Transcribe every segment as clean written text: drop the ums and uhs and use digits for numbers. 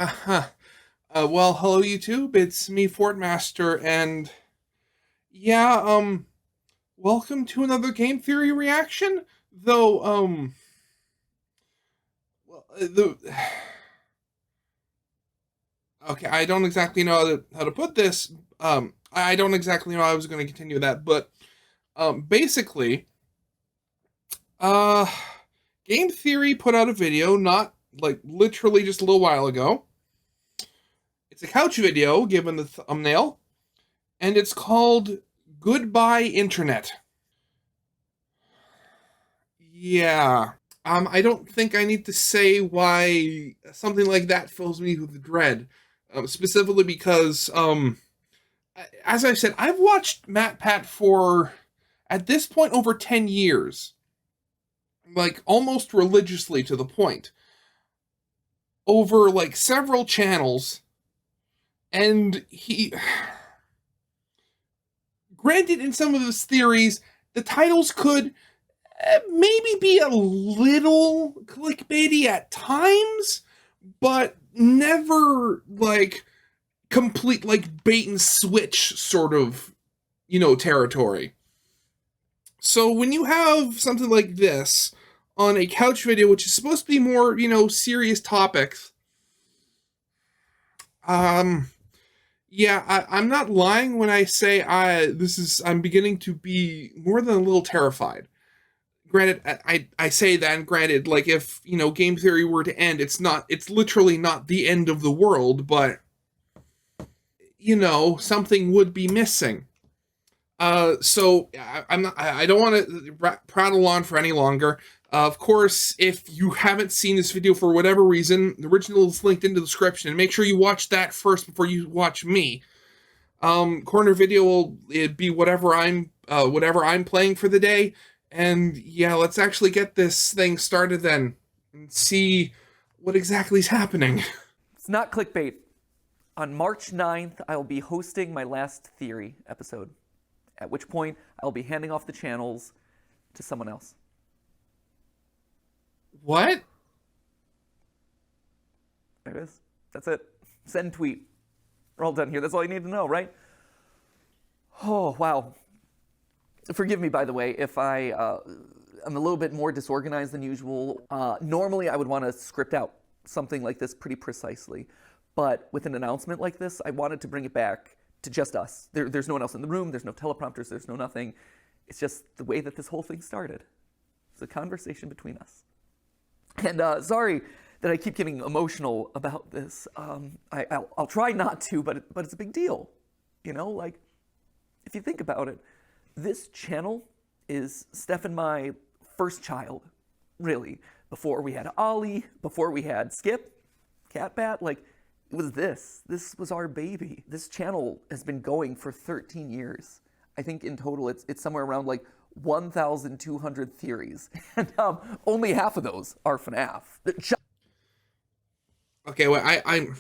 Uh-huh. Well, hello YouTube. It's me, Fortmaster, and yeah, welcome to another game theory reaction. Though, well, the okay, I don't exactly know how to put this. I don't exactly know how I was going to continue that, but basically, uh, game theory put out a video, not like literally just a little while ago. It's a couch video, given the thumbnail, and it's called "Goodbye Internet." Yeah. I don't think I need to say why something like that fills me with dread. Specifically because, as I said, I've watched MatPat for, at this point, over 10 years. Like, almost religiously to the point. Over, like, several channels. And granted, in some of his theories, the titles could maybe be a little clickbaity at times, but never like complete like bait and switch sort of, territory. So when you have something like this on a couch video, which is supposed to be more, serious topics, um, yeah, I'm not lying when I say I'm beginning to be more than a little terrified. Granted, I say that, and granted, like, if, game theory were to end, it's literally not the end of the world, but, something would be missing. I don't want to prattle on for any longer. Of course, if you haven't seen this video for whatever reason, the original is linked in the description, and make sure you watch that first before you watch me. Corner video will be whatever I'm playing for the day. And yeah, let's actually get this thing started then and see what exactly is happening. It's not clickbait. On March 9th, I will be hosting my last theory episode, at which point I will be handing off the channels to someone else. What? There it is. That's it. Send tweet. We're all done here. That's all you need to know, right? Oh, wow. Forgive me, by the way, if I'm a little bit more disorganized than usual. Normally, I would want to script out something like this pretty precisely. But with an announcement like this, I wanted to bring it back to just us. There's no one else in the room. There's no teleprompters. There's no nothing. It's just the way that this whole thing started. It's a conversation between us. And sorry that I keep getting emotional about this. I'll try not to, but it's a big deal. Like, if you think about it, this channel is Steph and my first child, really. Before we had Ollie, before we had Skip, MatPat, like, it was this. This was our baby. This channel has been going for 13 years. I think in total it's somewhere around like 1,200 theories. And only half of those are FNAF. Okay, well, I'm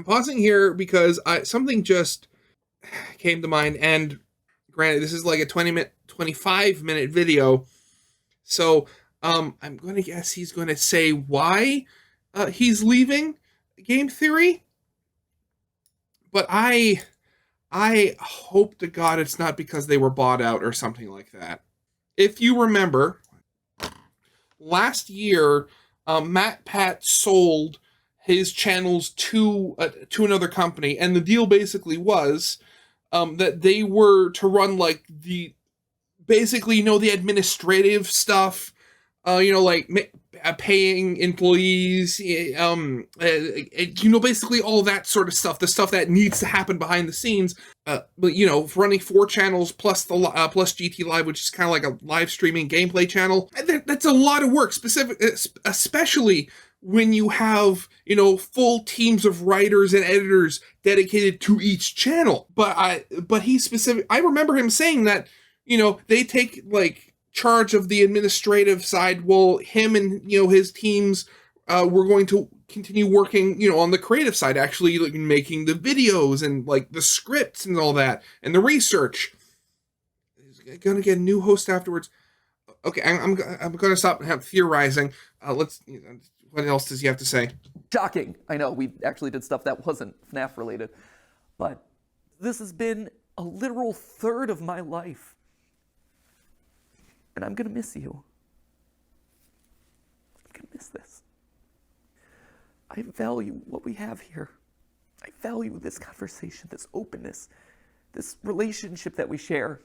pausing here because something just came to mind, and granted, this is like a 25-minute video, so I'm going to guess he's going to say why he's leaving game theory, but I hope to God it's not because they were bought out or something like that. If you remember, last year, MatPat sold his channels to another company, and the deal basically was that they were to run like the administrative stuff, like paying employees, basically all that sort of stuff, the stuff that needs to happen behind the scenes. But running 4 channels plus plus GT Live, which is kind of like a live streaming gameplay channel. That's a lot of work, especially when you have, full teams of writers and editors dedicated to each channel. But I remember him saying that, they take like charge of the administrative side, while him and, his teams were going to continue working, on the creative side, actually like making the videos and like the scripts and all that and the research. He's gonna get a new host afterwards. Okay, I'm gonna stop theorizing. Let's What else does he have to say? Shocking. I know, we actually did stuff that wasn't FNAF related. But this has been a literal third of my life. And I'm gonna miss you. I'm gonna miss this. I value what we have here. I value this conversation, this openness, this relationship that we share.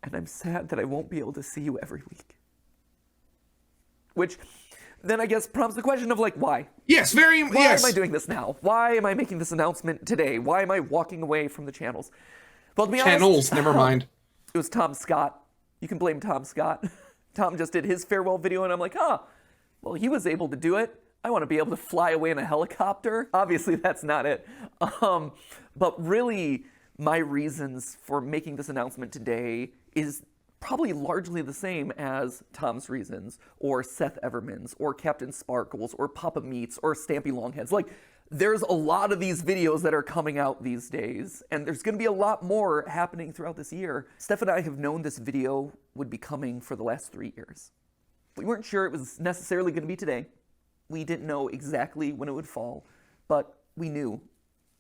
And I'm sad that I won't be able to see you every week. Which then I guess prompts the question of like, why? Yes, Why am I doing this now? Why am I making this announcement today? Why am I walking away from the channels? Well, to be honest, Channels, never mind. it was Tom Scott. You can blame Tom Scott. Tom just did his farewell video, and I'm like, well, he was able to do it. I want to be able to fly away in a helicopter. Obviously, that's not it. But really, my reasons for making this announcement today is probably largely the same as Tom's reasons, or Seth Everman's, or Captain Sparkles, or Papa Meats, or Stampy Longheads. Like, there's a lot of these videos that are coming out these days, and there's gonna be a lot more happening throughout this year. Steph and I have known this video would be coming for the last 3 years. We weren't sure it was necessarily gonna be today. We didn't know exactly when it would fall, but we knew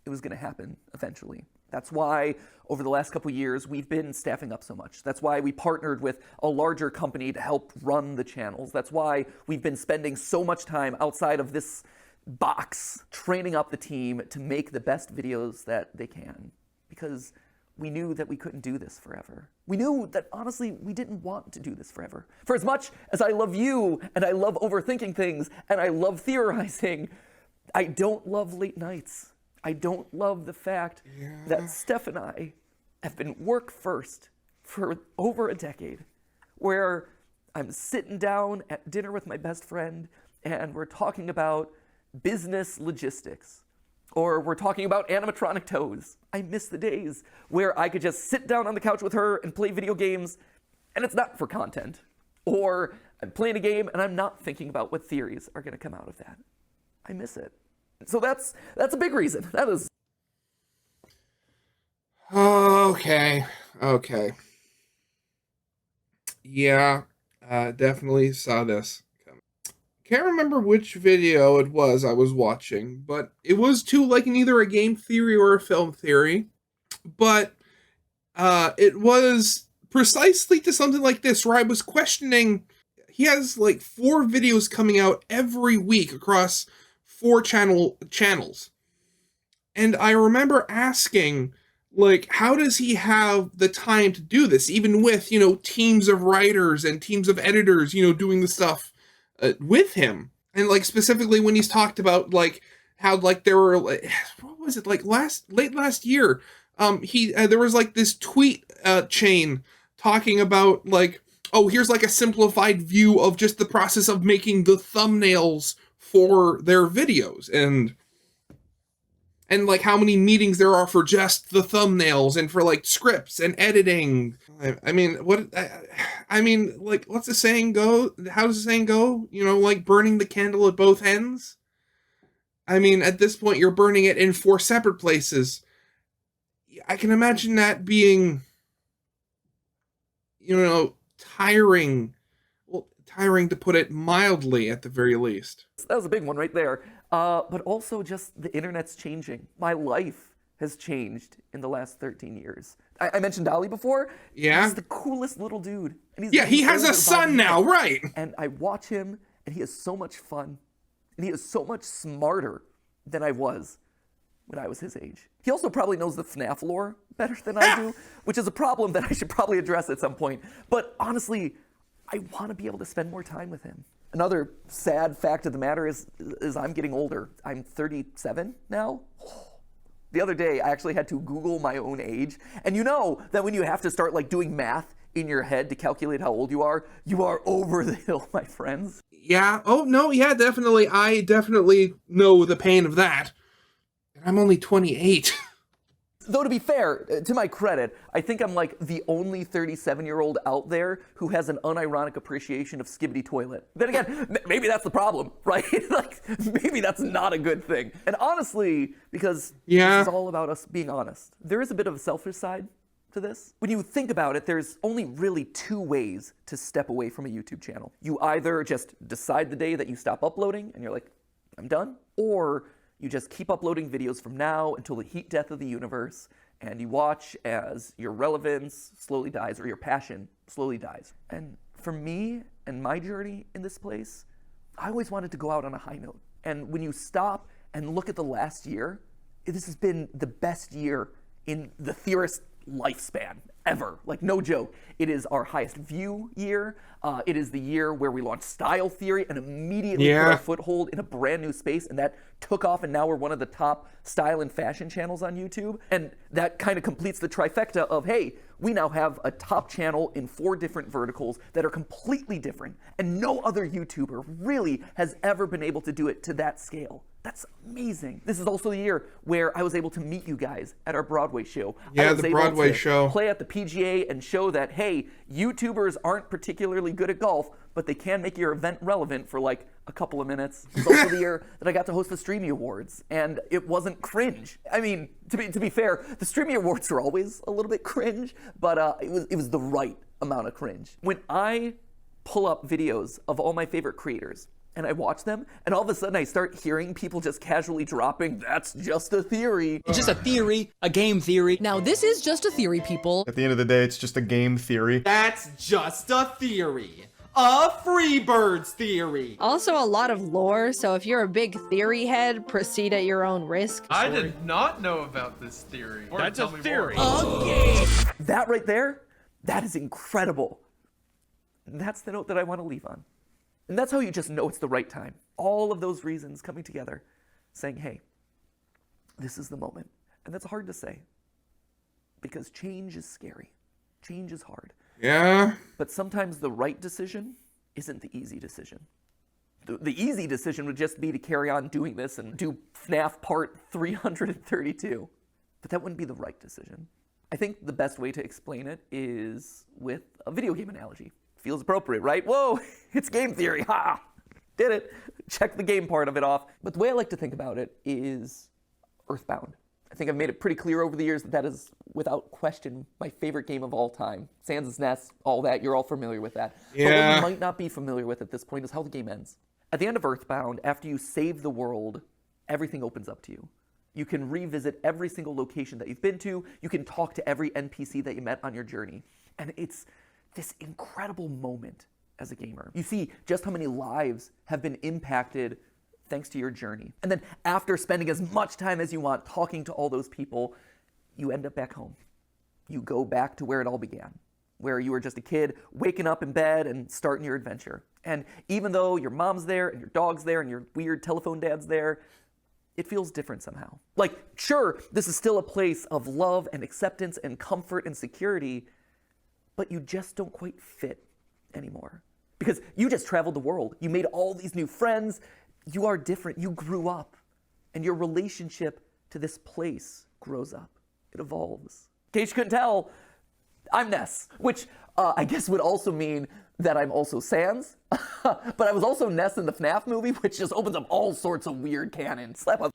it was gonna happen eventually. That's why over the last couple years, we've been staffing up so much. That's why we partnered with a larger company to help run the channels. That's why we've been spending so much time outside of this box training up the team to make the best videos that they can. Because we knew that we couldn't do this forever. We knew that, honestly, we didn't want to do this forever. For as much as I love you, and I love overthinking things, and I love theorizing, I don't love late nights. I don't love the fact that Steph and I have been work first for over a decade, where I'm sitting down at dinner with my best friend and we're talking about business logistics, or we're talking about animatronic toes. I miss the days where I could just sit down on the couch with her and play video games, and it's not for content. Or I'm playing a game and I'm not thinking about what theories are gonna come out of that. I miss it. So that's a big reason. That is. Okay. Yeah, definitely saw this coming. Can't remember which video it was I was watching, but it was to like either a game theory or a film theory. But it was precisely to something like this, where I was questioning. He has like 4 videos coming out every week across 4 channels. And I remember asking, like, how does he have the time to do this, even with, teams of writers and teams of editors, doing the stuff with him? And like specifically when he's talked about like how like there were like, what was it, like late last year, there was like this tweet chain talking about like, oh, here's like a simplified view of just the process of making the thumbnails for their videos, and like how many meetings there are for just the thumbnails and for like scripts and editing. I mean, like, what's the saying go? How does the saying go? Like burning the candle at both ends. I mean, at this point, you're burning it in 4 separate places. I can imagine that being, tiring. Well, tiring to put it mildly, at the very least. That was a big one right there. But also just the internet's changing. My life has changed in the last 13 years. I mentioned Dolly before. Yeah. He's the coolest little dude. And he has a son now, right? And I watch him, and he has so much fun. And he is so much smarter than I was when I was his age. He also probably knows the FNAF lore better than I do, which is a problem that I should probably address at some point. But honestly, I want to be able to spend more time with him. Another sad fact of the matter is I'm getting older. I'm 37 now. The other day, I actually had to Google my own age. And you know that when you have to start like doing math in your head to calculate how old you are over the hill, my friends. Yeah. Oh, no. Yeah, definitely. I definitely know the pain of that. And I'm only 28. Though to be fair, to my credit, I think I'm like the only 37-year-old out there who has an unironic appreciation of Skibbity Toilet. Then again, maybe that's the problem, right? Like, maybe that's not a good thing. And honestly, because this is all about us being honest, there is a bit of a selfish side to this? When you think about it, there's only really two ways to step away from a YouTube channel. You either just decide the day that you stop uploading and you're like, I'm done, or you just keep uploading videos from now until the heat death of the universe, and you watch as your relevance slowly dies or your passion slowly dies. And for me and my journey in this place, I always wanted to go out on a high note. And when you stop and look at the last year, this has been the best year in the theorist lifespan ever. Like, no joke. It is our highest view year. It is the year where we launched Style Theory and immediately put our foothold in a brand new space, and that took off, and now we're one of the top style and fashion channels on YouTube. And that kind of completes the trifecta of, hey, we now have a top channel in 4 different verticals that are completely different, and no other YouTuber really has ever been able to do it to that scale. That's amazing. This is also the year where I was able to meet you guys at our Broadway show. Yeah, the Broadway show. Play at the PGA and show that, hey, YouTubers aren't particularly good at golf, but they can make your event relevant for like a couple of minutes. It's also the year that I got to host the Streamy Awards, and it wasn't cringe. I mean, to be fair, the Streamy Awards are always a little bit cringe, but it was the right amount of cringe. When I pull up videos of all my favorite creators, and I watch them, and all of a sudden I start hearing people just casually dropping, that's just a theory. It's just a theory, a game theory. Now, this is just a theory, people. At the end of the day, it's just a game theory. That's just a theory. A Freebirds theory. Also a lot of lore, so if you're a big theory head, proceed at your own risk. I did not know about this theory. That's a theory. That right there, that is incredible. And that's the note that I want to leave on. And that's how you just know it's the right time. All of those reasons coming together, saying, hey, this is the moment. And that's hard to say, because change is scary. Change is hard. Yeah. But sometimes the right decision isn't the easy decision. The easy decision would just be to carry on doing this and do FNAF part 332. But that wouldn't be the right decision. I think the best way to explain it is with a video game analogy. Feels appropriate, right? Whoa, it's game theory, ha! Did it. Check the game part of it off. But the way I like to think about it is Earthbound. I think I've made it pretty clear over the years that that is, without question, my favorite game of all time. Sans' Nest, all that, you're all familiar with that. But what you might not be familiar with at this point is how the game ends. At the end of Earthbound, after you save the world, everything opens up to you. You can revisit every single location that you've been to. You can talk to every NPC that you met on your journey. And it's this incredible moment as a gamer. You see just how many lives have been impacted thanks to your journey. And then after spending as much time as you want talking to all those people, you end up back home. You go back to where it all began, where you were just a kid waking up in bed and starting your adventure. And even though your mom's there and your dog's there and your weird telephone dad's there, it feels different somehow. Like, sure, this is still a place of love and acceptance and comfort and security, but you just don't quite fit anymore. Because you just traveled the world. You made all these new friends. You are different. You grew up. And your relationship to this place grows up. It evolves. In case you couldn't tell, I'm Ness, which I guess would also mean that I'm also Sans. But I was also Ness in the FNAF movie, which just opens up all sorts of weird canon. Slap a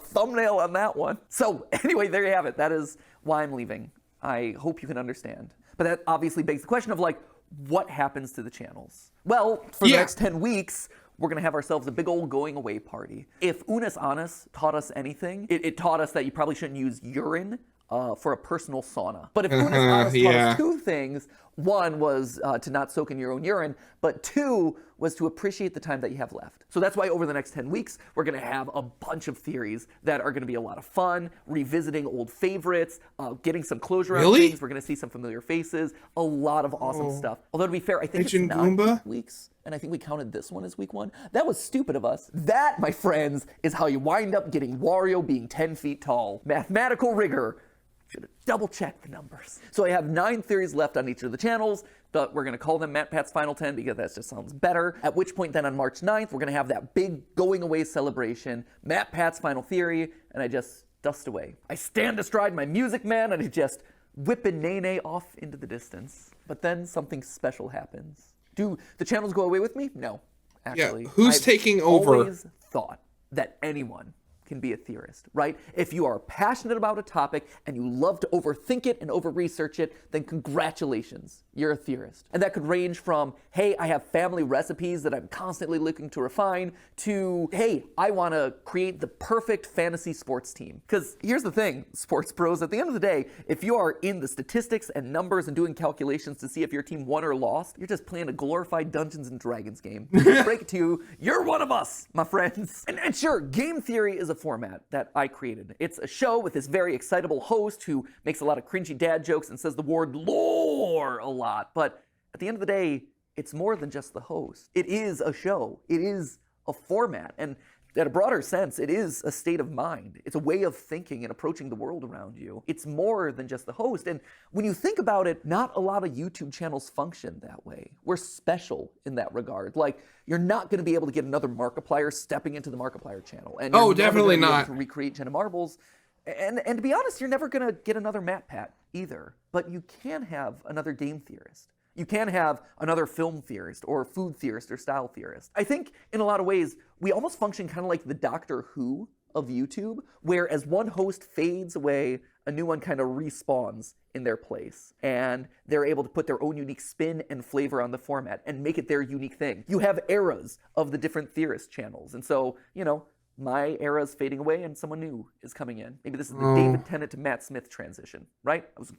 thumbnail on that one. So anyway, there you have it. That is why I'm leaving. I hope you can understand. But that obviously begs the question of, like, what happens to the channels? Well, for the next 10 weeks, we're going to have ourselves a big old going away party. If Unis Annus taught us anything, it taught us that you probably shouldn't use urine for a personal sauna. But if Unis Annus taught us 2 things, one was to not soak in your own urine, but 2 was to appreciate the time that you have left. So that's why over the next 10 weeks, we're going to have a bunch of theories that are going to be a lot of fun, revisiting old favorites, getting some closure on things. We're going to see some familiar faces, a lot of awesome stuff. Although to be fair, I think it's not weeks, and I think we counted this one as week 1. That was stupid of us. That, my friends, is how you wind up getting Wario being 10 feet tall. Mathematical rigor. Should have double-checked the numbers. So I have 9 theories left on each of the channels, but we're going to call them MatPat's Final 10 because that just sounds better. At which point then on March 9th, we're going to have that big going-away celebration, MatPat's Final Theory, and I just dust away. I stand astride my Music Man, and I just whip a Nene off into the distance. But then something special happens. Do the channels go away with me? No, actually. Yeah, who's taking over? I've always thought that anyone can be a theorist, right? If you are passionate about a topic and you love to overthink it and over-research it, then congratulations, you're a theorist. And that could range from, hey, I have family recipes that I'm constantly looking to refine, to, hey, I want to create the perfect fantasy sports team. Because here's the thing, sports pros, at the end of the day, if you are in the statistics and numbers and doing calculations to see if your team won or lost, you're just playing a glorified Dungeons and Dragons game. Break it to you, you're one of us, my friends. And sure, game theory is a format that I created. It's a show with this very excitable host who makes a lot of cringy dad jokes and says the word lore a lot. But at the end of the day, it's more than just the host. It is a show. It is a format. And in a broader sense, it is a state of mind. It's a way of thinking and approaching the world around you. It's more than just the host. And when you think about it, not a lot of YouTube channels function that way. We're special in that regard. Like, you're not going to be able to get another Markiplier stepping into the Markiplier channel. And Oh, you're never definitely gonna be not. able to recreate Jenna Marbles. And to be honest, you're never going to get another MatPat either. But you can have another game theorist. You can have another film theorist or food theorist or style theorist. I think in a lot of ways, we almost function kind of like the Doctor Who of YouTube, where as one host fades away, a new one kind of respawns in their place. And they're able to put their own unique spin and flavor on the format and make it their unique thing. You have eras of the different theorist channels. And so, you know, my era is fading away and someone new is coming in. Maybe this is the David Tennant to Matt Smith transition, right? That was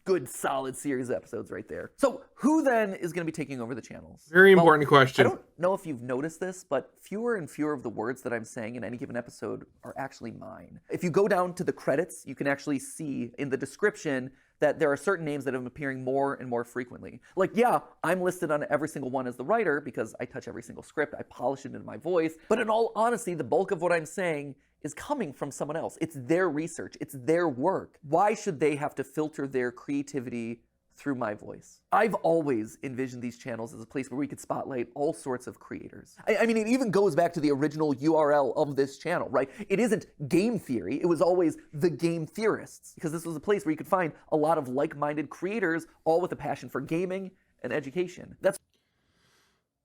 good, solid series of episodes right there. So who then is going to be taking over the channels? Very important question. I don't know if you've noticed this, but fewer and fewer of the words that I'm saying in any given episode are actually mine. If you go down to the credits, you can actually see in the description that there are certain names that have been appearing more and more frequently. Like, yeah, I'm listed on every single one as the writer because I touch every single script, I polish it into my voice, but in all honesty, the bulk of what I'm saying is coming from someone else. It's their research, it's their work. Why should they have to filter their creativity through my voice? I've always envisioned these channels as a place where we could spotlight all sorts of creators. I mean, it even goes back to the original URL of this channel, right? It isn't game theory, it was always the game theorists, because this was a place where you could find a lot of like-minded creators, all with a passion for gaming and education. That's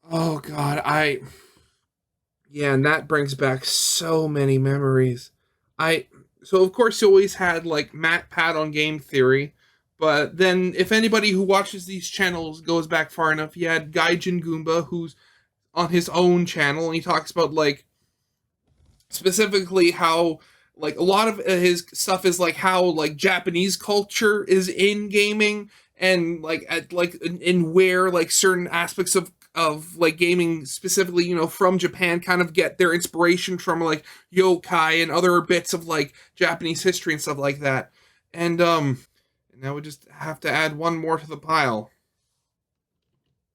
Oh God, yeah, and that brings back so many memories. So of course you always had like MatPat on game theory, but then if anybody who watches these channels goes back far enough, you had Gaijin Goomba, who's on his own channel, and he talks about like specifically how like a lot of his stuff is like how like Japanese culture is in gaming, and like at like in where like certain aspects of like gaming specifically, you know, from Japan kind of get their inspiration from like yokai and other bits of like Japanese history and stuff like that. And now we just have to add one more to the pile.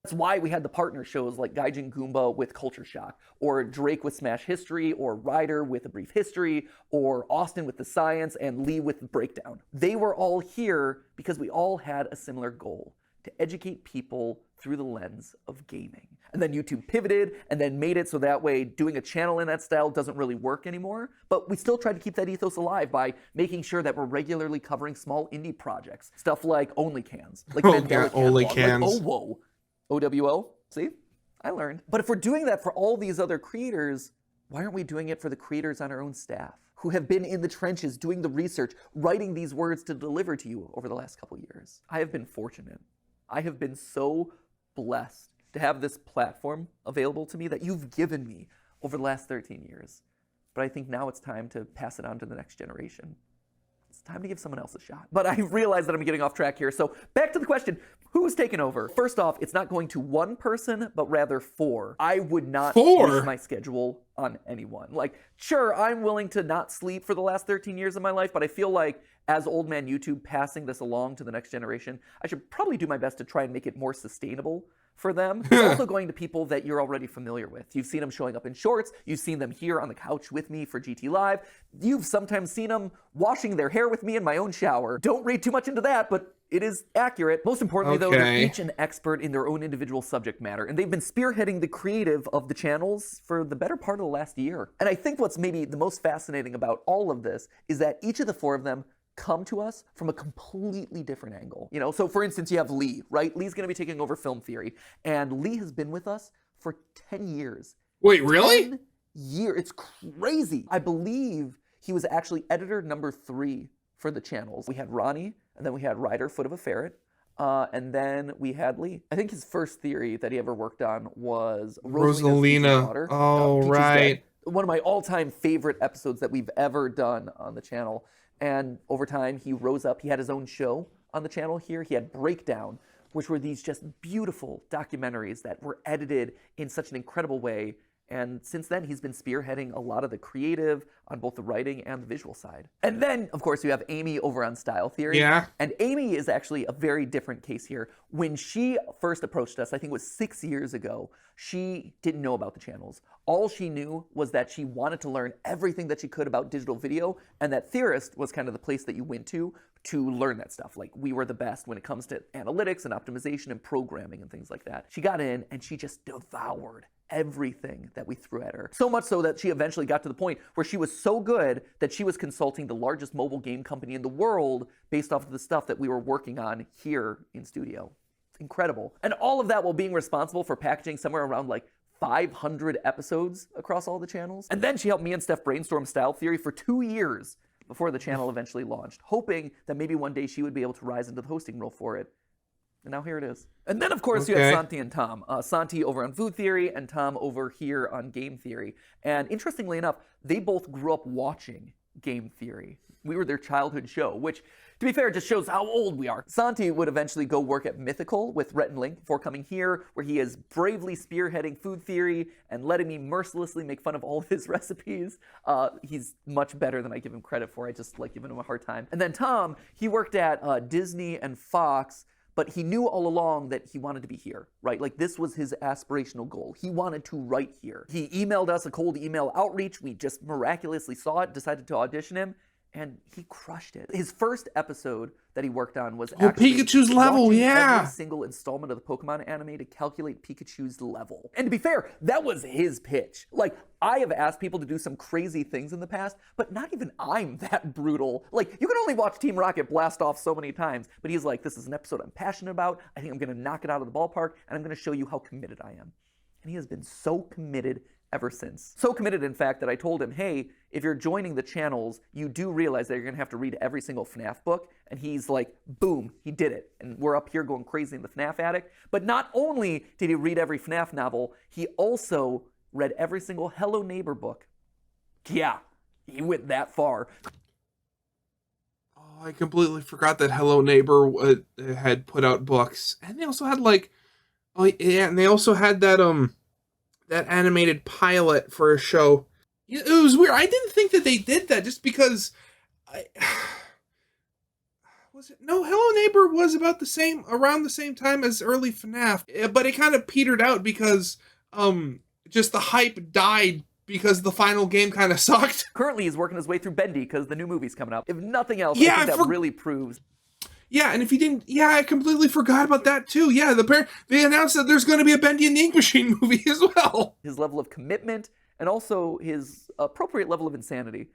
That's why we had the partner shows like Gaijin Goomba with Culture Shock, or Drake with Smash History, or Ryder with A Brief History, or Austin with The Science, and Lee with The Breakdown. They were all here because we all had a similar goal: to educate people through the lens of gaming. And then YouTube pivoted and then made it so that way doing a channel in that style doesn't really work anymore. But we still try to keep that ethos alive by making sure that we're regularly covering small indie projects. Stuff like OnlyCans, like Oh, Mandela God, Catalog, OnlyCans. like OWO. OWO? See? I learned. But if we're doing that for all these other creators, why aren't we doing it for the creators on our own staff who have been in the trenches doing the research, writing these words to deliver to you over the last couple years? I have been fortunate. I have been so blessed to have this platform available to me that you've given me over the last 13 years. But I think now it's time to pass it on to the next generation. It's time to give someone else a shot. But I realize that I'm getting off track here. So back to the question, who's taking over? First off, it's not going to one person, but rather four. I would not push my schedule on anyone. Like, sure, I'm willing to not sleep for the last 13 years of my life, but I feel like as old man YouTube passing this along to the next generation, I should probably do my best to try and make it more sustainable for them. It's also going to people that you're already familiar with. You've seen them showing up in shorts. You've seen them here on the couch with me for GT Live. You've sometimes seen them washing their hair with me in my own shower. Don't read too much into that, but it is accurate. Most importantly, though, they're each an expert in their own individual subject matter, and they've been spearheading the creative of the channels for the better part of the last year. And I think what's maybe the most fascinating about all of this is that each of the four of them come to us from a completely different angle. You know, so for instance, you have Lee, right? Lee's going to be taking over film theory, and Lee has been with us for 10 years. Wait, really? 10 years. It's crazy. I believe he was actually editor number 3 for the channels. We had Ronnie, and then we had Ryder, Foot of a Ferret, and then we had Lee. I think his first theory that he ever worked on was Rosalina. Daughter. Oh, Peach's right. Dead. One of my all-time favorite episodes that we've ever done on the channel. And over time, he rose up. He had his own show on the channel here. He had Breakdown, which were these just beautiful documentaries that were edited in such an incredible way. And since then, he's been spearheading a lot of the creative on both the writing and the visual side. And then, of course, you have Amy over on Style Theory. Yeah. And Amy is actually a very different case here. When she first approached us, I think it was 6 years ago, she didn't know about the channels. All she knew was that she wanted to learn everything that she could about digital video, and that Theorist was kind of the place that you went to learn that stuff. Like, we were the best when it comes to analytics and optimization and programming and things like that. She got in and she just devoured everything that we threw at her. So much so that she eventually got to the point where she was so good that she was consulting the largest mobile game company in the world based off of the stuff that we were working on here in studio. It's incredible. And all of that while being responsible for packaging somewhere around like 500 episodes across all the channels. And then she helped me and Steph brainstorm Style Theory for 2 years before the channel eventually launched, hoping that maybe one day she would be able to rise into the hosting role for it. And now here it is. And then, of course, you have Santi and Tom. Santi over on Food Theory and Tom over here on Game Theory. And interestingly enough, they both grew up watching Game Theory. We were their childhood show, which, to be fair, just shows how old we are. Santi would eventually go work at Mythical with Rhett and Link before coming here, where he is bravely spearheading Food Theory and letting me mercilessly make fun of all of his recipes. He's much better than I give him credit for. I just like giving him a hard time. And then Tom, he worked at Disney and Fox, but he knew all along that he wanted to be here, right? Like, this was his aspirational goal. He wanted to write here. He emailed us a cold email outreach. We just miraculously saw it, decided to audition him, and he crushed it. His first episode that he worked on was actually Pikachu's level, watching yeah. every single installment of the Pokemon anime to calculate Pikachu's level. And to be fair, that was his pitch. Like, I have asked people to do some crazy things in the past, but not even I'm that brutal. Like, you can only watch Team Rocket blast off so many times, but he's like, this is an episode I'm passionate about. I think I'm gonna knock it out of the ballpark, and I'm gonna show you how committed I am. And he has been so committed ever since. So committed, in fact, that I told him, hey, if you're joining the channels, you do realize that you're gonna have to read every single FNAF book. And he's like, boom, he did it. And we're up here going crazy in the FNAF attic. But not only did he read every FNAF novel, he also read every single Hello Neighbor book. Yeah, he went that far. Oh, I completely forgot that Hello Neighbor had put out books. And they also had and they also had that animated pilot for a show. It was weird. I didn't think that they did that just because No, Hello Neighbor was around the same time as early FNAF, but it kind of petered out because just the hype died because the final game kind of sucked. Currently, he's working his way through Bendy because the new movie's coming up. If nothing else, Yeah, I think that really proves. Yeah, and if you didn't, I completely forgot about that too. Yeah, they announced that there's going to be a Bendy and the Ink Machine movie as well. His level of commitment and also his appropriate level of insanity.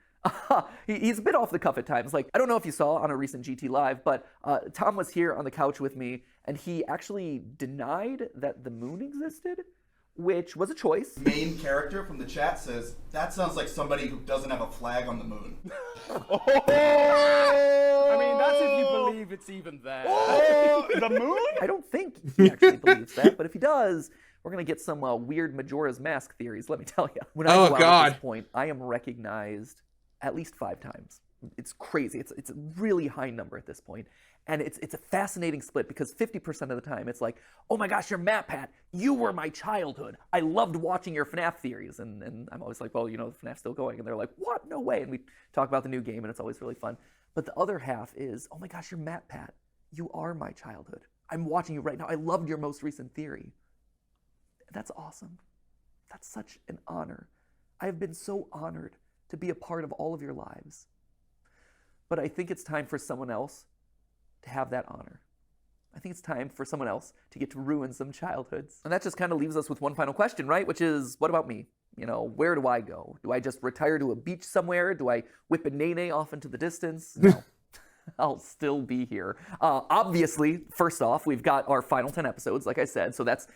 He's a bit off the cuff at times. Like, I don't know if you saw on a recent GT Live, but Tom was here on the couch with me, and he actually denied that the moon existed, which was a choice. Main character from the chat says, that sounds like somebody who doesn't have a flag on the moon. I mean, that's if you believe it's even there. The moon? I don't think he actually believes that, but if he does, we're going to get some weird Majora's Mask theories, let me tell you. When I go out at this point, I am recognized at least 5 times. It's crazy. It's a really high number at this point. And it's a fascinating split because 50% of the time it's like, oh my gosh, you're MatPat. You were my childhood. I loved watching your FNAF theories. And I'm always like, well, FNAF's still going. And they're like, what? No way. And we talk about the new game and it's always really fun. But the other half is, oh my gosh, you're MatPat. You are my childhood. I'm watching you right now. I loved your most recent theory. That's awesome. That's such an honor. I have been so honored to be a part of all of your lives. But I think it's time for someone else to have that honor. I think it's time for someone else to get to ruin some childhoods. And that just kind of leaves us with one final question, right? Which is, what about me? Where do I go? Do I just retire to a beach somewhere? Do I whip a nene off into the distance? No. I'll still be here. Obviously, first off, we've got our final 10 episodes, like I said, so that's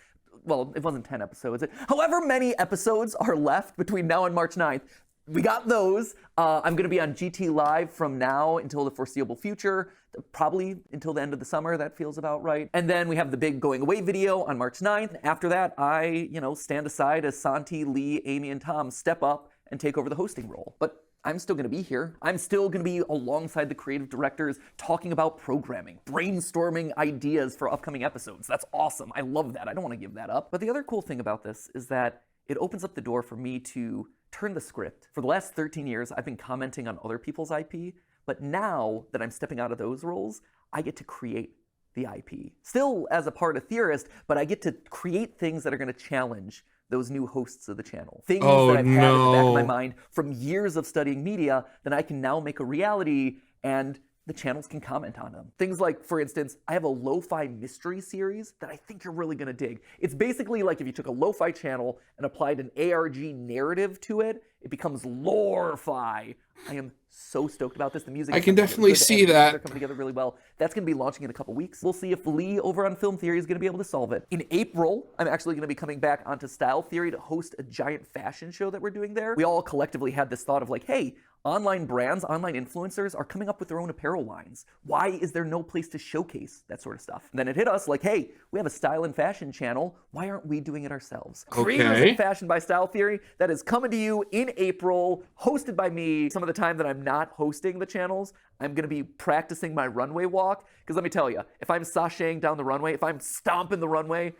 well, it wasn't 10 episodes. However many episodes are left between now and March 9th, we got those. I'm going to be on GT Live from now until the foreseeable future, probably until the end of the summer. That feels about right. And then we have the big going away video on March 9th. After that, I, stand aside as Santi, Lee, Amy, and Tom step up and take over the hosting role. But I'm still going to be here. I'm still going to be alongside the creative directors talking about programming, brainstorming ideas for upcoming episodes. That's awesome. I love that. I don't want to give that up. But the other cool thing about this is that it opens up the door for me to turn the script. For the last 13 years, I've been commenting on other people's IP, but now that I'm stepping out of those roles, I get to create the IP. Still as a part of Theorist, but I get to create things that are going to challenge those new hosts of the channel. Things that I've had in the back of my mind from years of studying media that I can now make a reality, and the channels can comment on them. Things like, for instance, I have a lo-fi mystery series that I think you're really gonna dig. It's basically like if you took a lo-fi channel and applied an ARG narrative to it, it becomes lore-fi. I am so stoked about this. The music I can definitely see that. They're coming together really well. That's going to be launching in a couple weeks. We'll see if Lee over on Film Theory is going to be able to solve it. In April, I'm actually going to be coming back onto Style Theory to host a giant fashion show that we're doing there. We all collectively had this thought of like, hey, online brands, online influencers are coming up with their own apparel lines. Why is there no place to showcase that sort of stuff? And then it hit us like, hey, we have a style and fashion channel. Why aren't we doing it ourselves? Creators in Fashion by Style Theory, that is coming to you in April, hosted by me. Some of the time that I'm not hosting the channels, I'm going to be practicing my runway walk. Because let me tell you, if I'm sashaying down the runway, if I'm stomping the runway,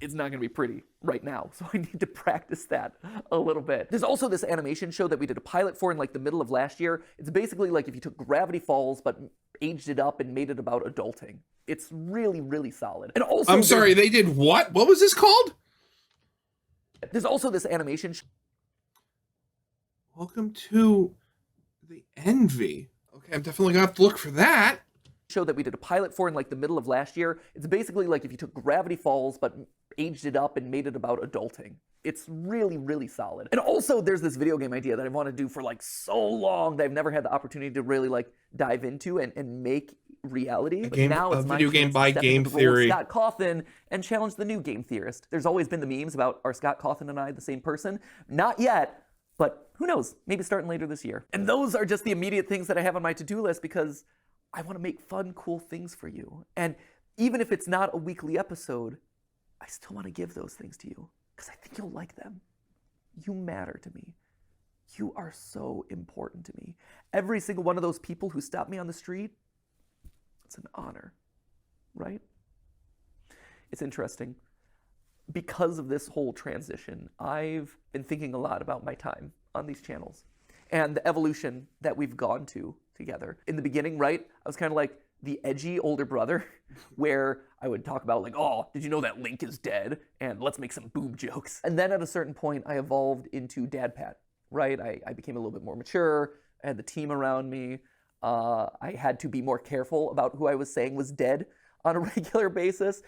it's not going to be pretty right now. So I need to practice that a little bit. There's also this animation show that we did a pilot for in like the middle of last year. It's basically like if you took Gravity Falls but aged it up and made it about adulting. It's really, really solid. And also, I'm sorry, they did what? What was this called? There's also this animation Welcome to the Envy. Okay, I'm definitely gonna have to look for that. show that we did a pilot for in like the middle of last year. It's basically like if you took Gravity Falls but aged it up and made it about adulting. It's really, really solid. And also there's this video game idea that I want to do for like so long that I've never had the opportunity to really like dive into and make reality. But now it's my video game chance by to step Game into the role of Theory. Scott Cawthon and challenge the new game theorist. There's always been the memes about are Scott Cawthon and I the same person? Not yet, but who knows? Maybe starting later this year. And those are just the immediate things that I have on my to-do list because I want to make fun, cool things for you. And even if it's not a weekly episode, I still want to give those things to you because I think you'll like them. You matter to me. You are so important to me. Every single one of those people who stop me on the street, it's an honor, right? It's interesting. Because of this whole transition, I've been thinking a lot about my time on these channels and the evolution that we've gone to together. In the beginning, right, I was kind of like the edgy older brother where I would talk about like, oh, did you know that Link is dead? And let's make some boob jokes. And then at a certain point, I evolved into Dad Pat, right? I became a little bit more mature. I had the team around me. I had to be more careful about who I was saying was dead on a regular basis.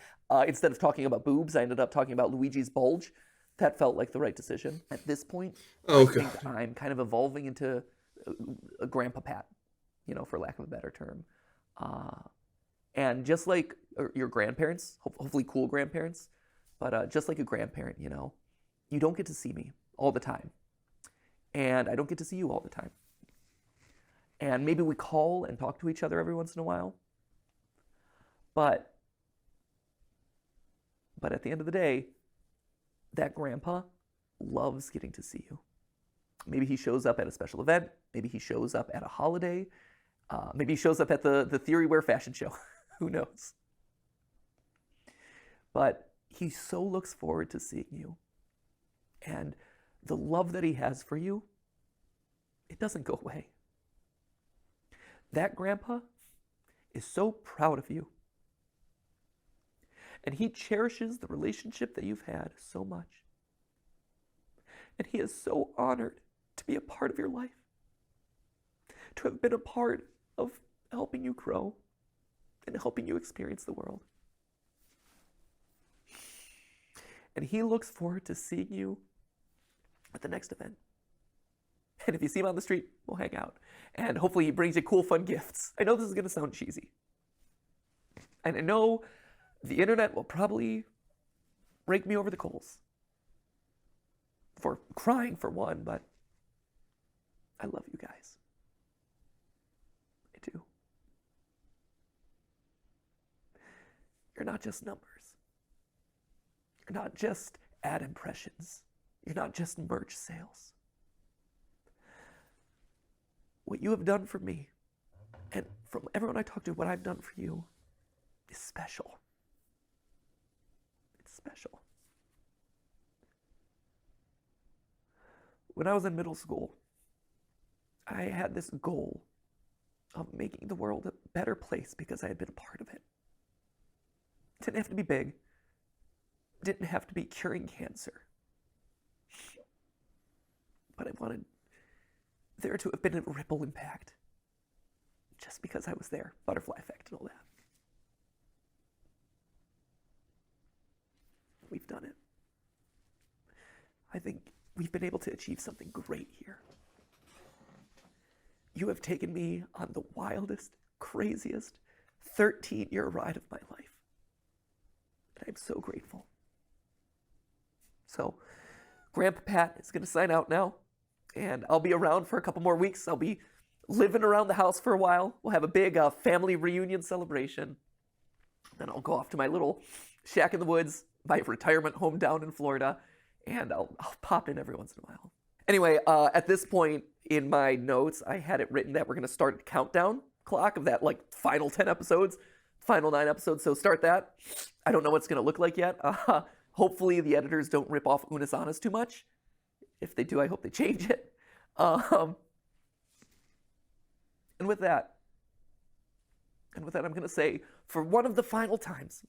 Instead of talking about boobs, I ended up talking about Luigi's bulge. That felt like the right decision. At this point, I think I'm kind of evolving into a Grandpa Pat, for lack of a better term. And just like your grandparents, hopefully cool grandparents, but just like a grandparent, you don't get to see me all the time. And I don't get to see you all the time. And maybe we call and talk to each other every once in a while. But at the end of the day, that grandpa loves getting to see you. Maybe he shows up at a special event. Maybe he shows up at a holiday. Maybe he shows up at the Theory Wear fashion show. Who knows? But he so looks forward to seeing you. And the love that he has for you, it doesn't go away. That grandpa is so proud of you. And he cherishes the relationship that you've had so much. And he is so honored to be a part of your life, to have been a part of helping you grow and helping you experience the world. And he looks forward to seeing you at the next event. And if you see him on the street, we'll hang out. And hopefully he brings you cool, fun gifts. I know this is going to sound cheesy. And I know the internet will probably rake me over the coals. For crying, for one, but I love you guys. I do. You're not just numbers. You're not just ad impressions. You're not just merch sales. What you have done for me, and from everyone I talk to, what I've done for you is special. It's special. When I was in middle school, I had this goal of making the world a better place because I had been a part of it. It didn't have to be big. It didn't have to be curing cancer. But I wanted there to have been a ripple impact. Just because I was there. Butterfly effect and all that. We've done it. I think we've been able to achieve something great here. You have taken me on the wildest, craziest 13-year ride of my life. And I'm so grateful. So, Grandpa Pat is going to sign out now, and I'll be around for a couple more weeks. I'll be living around the house for a while. We'll have a big family reunion celebration. Then I'll go off to my little shack in the woods, my retirement home down in Florida, and I'll pop in every once in a while. Anyway, at this point in my notes, I had it written that we're going to start a countdown clock of that final 10 episodes, final 9 episodes, so start that. I don't know what it's going to look like yet. Hopefully the editors don't rip off Unasanas too much. If they do, I hope they change it. And with that, I'm going to say, for one of the final times,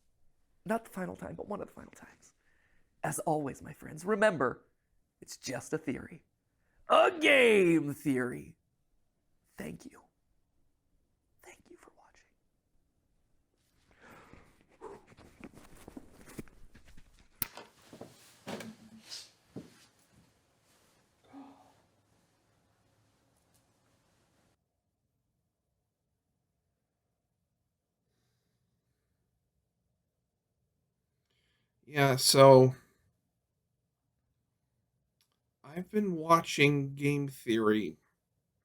not the final time, but one of the final times, as always, my friends, remember, it's just a theory. A game theory. Thank you. Thank you for watching. Yeah, so I've been watching game theory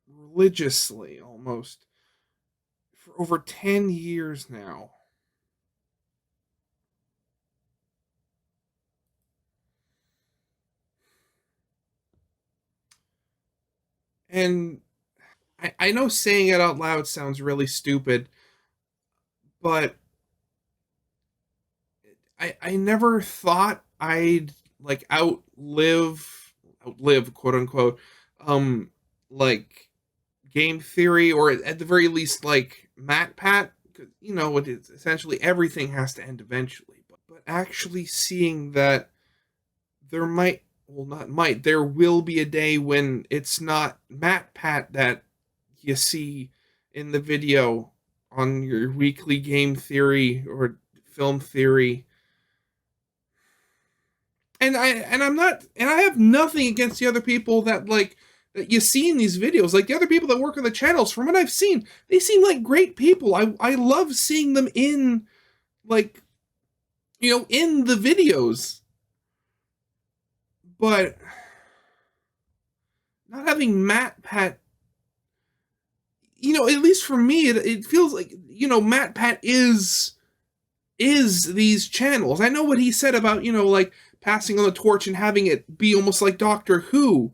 religiously almost for over 10 years now. And I know saying it out loud sounds really stupid, but I never thought I'd outlive quote unquote like game theory, or at the very least MatPat. You know, it is essentially everything has to end eventually, but actually seeing that there there will be a day when it's not MatPat that you see in the video on your weekly game theory or film theory. And I have nothing against the other people that that you see in these videos. Like the other people that work on the channels, from what I've seen, they seem like great people. I love seeing them in in the videos. But not having MatPat, at least for me, it feels like, MatPat is these channels. I know what he said about, passing on the torch and having it be almost like Doctor Who,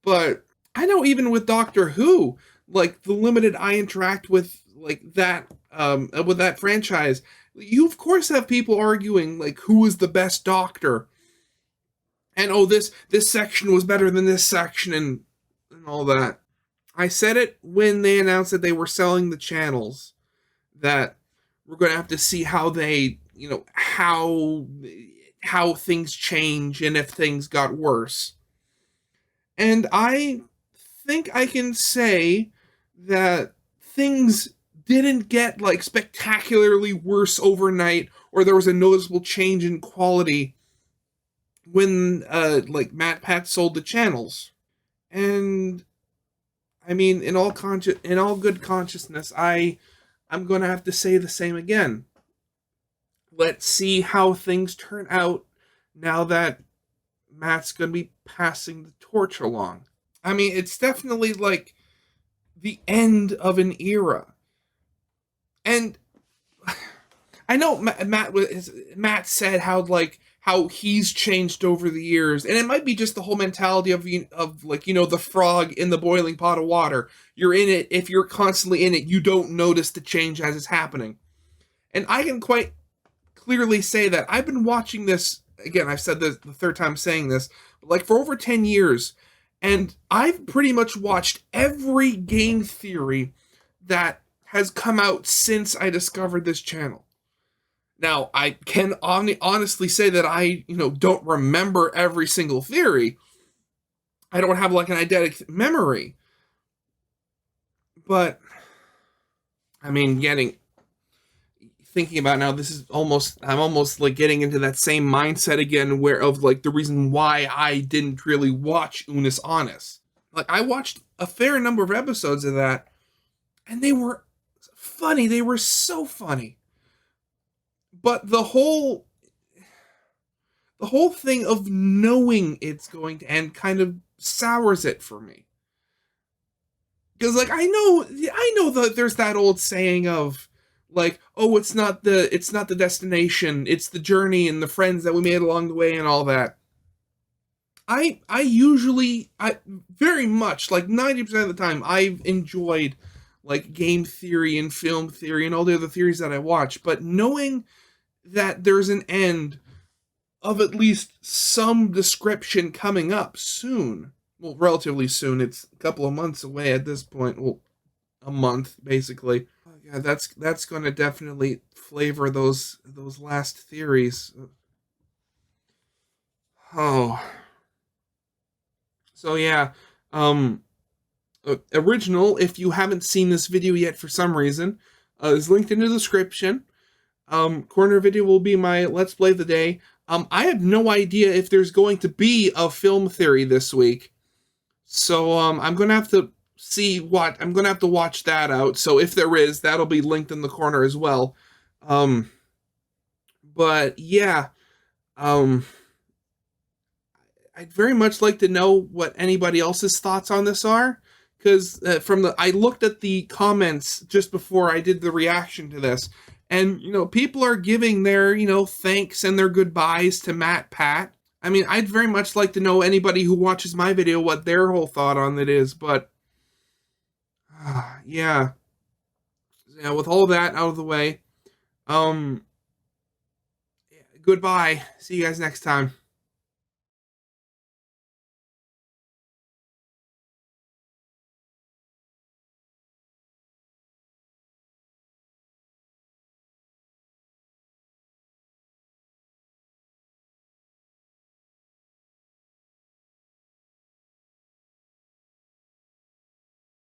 but I know even with Doctor Who, the limited I interact with with that franchise, you of course have people arguing who is the best Doctor, and this section was better than this section and all that. I said it when they announced that they were selling the channels, that we're going to have to see how they, how things change and if things got worse. And I think I can say that things didn't get spectacularly worse overnight, or there was a noticeable change in quality when MatPat sold the channels. And I mean, in all good consciousness, I'm going to have to say the same again. Let's see how things turn out now that Matt's going to be passing the torch along. I mean, it's definitely like the end of an era. And I know Matt said how he's changed over the years, and it might be just the whole mentality of the frog in the boiling pot of water. You're in it. If you're constantly in it, you don't notice the change as it's happening. And I can quite clearly say that I've been watching this, again, I've said this the third time saying this, like for over 10 years, and I've pretty much watched every game theory that has come out since I discovered this channel. Now, I can honestly say that I, don't remember every single theory. I don't have like an eidetic memory. But, I mean, thinking about now, I'm almost like getting into that same mindset again the reason why I didn't really watch Unus Annus. Like, I watched a fair number of episodes of that, and they were funny. They were so funny. But the whole thing of knowing it's going to end kind of sours it for me. Because, like, I know that there's that old saying of, like, oh, it's not the destination, it's the journey and the friends that we made along the way and all that. I very much, like 90% of the time, I've enjoyed, like, game theory and film theory and all the other theories that I watch, but knowing that there's an end of at least some description coming up soon, well, relatively soon, it's a couple of months away at this point, well, a month, basically. Oh, yeah, that's going to definitely flavor those last theories. Oh. So yeah, original, if you haven't seen this video yet for some reason, is linked in the description. Corner video will be my Let's Play of the day. I have no idea if there's going to be a film theory this week. So, I'm going to have to I'm going to have to watch that out. So if there is, that'll be linked in the corner as well. But yeah, I'd very much like to know what anybody else's thoughts on this are. Because I looked at the comments just before I did the reaction to this. And, people are giving their, thanks and their goodbyes to MatPat. I mean, I'd very much like to know anybody who watches my video what their whole thought on it is, but yeah. Yeah, with all that out of the way, goodbye. See you guys next time.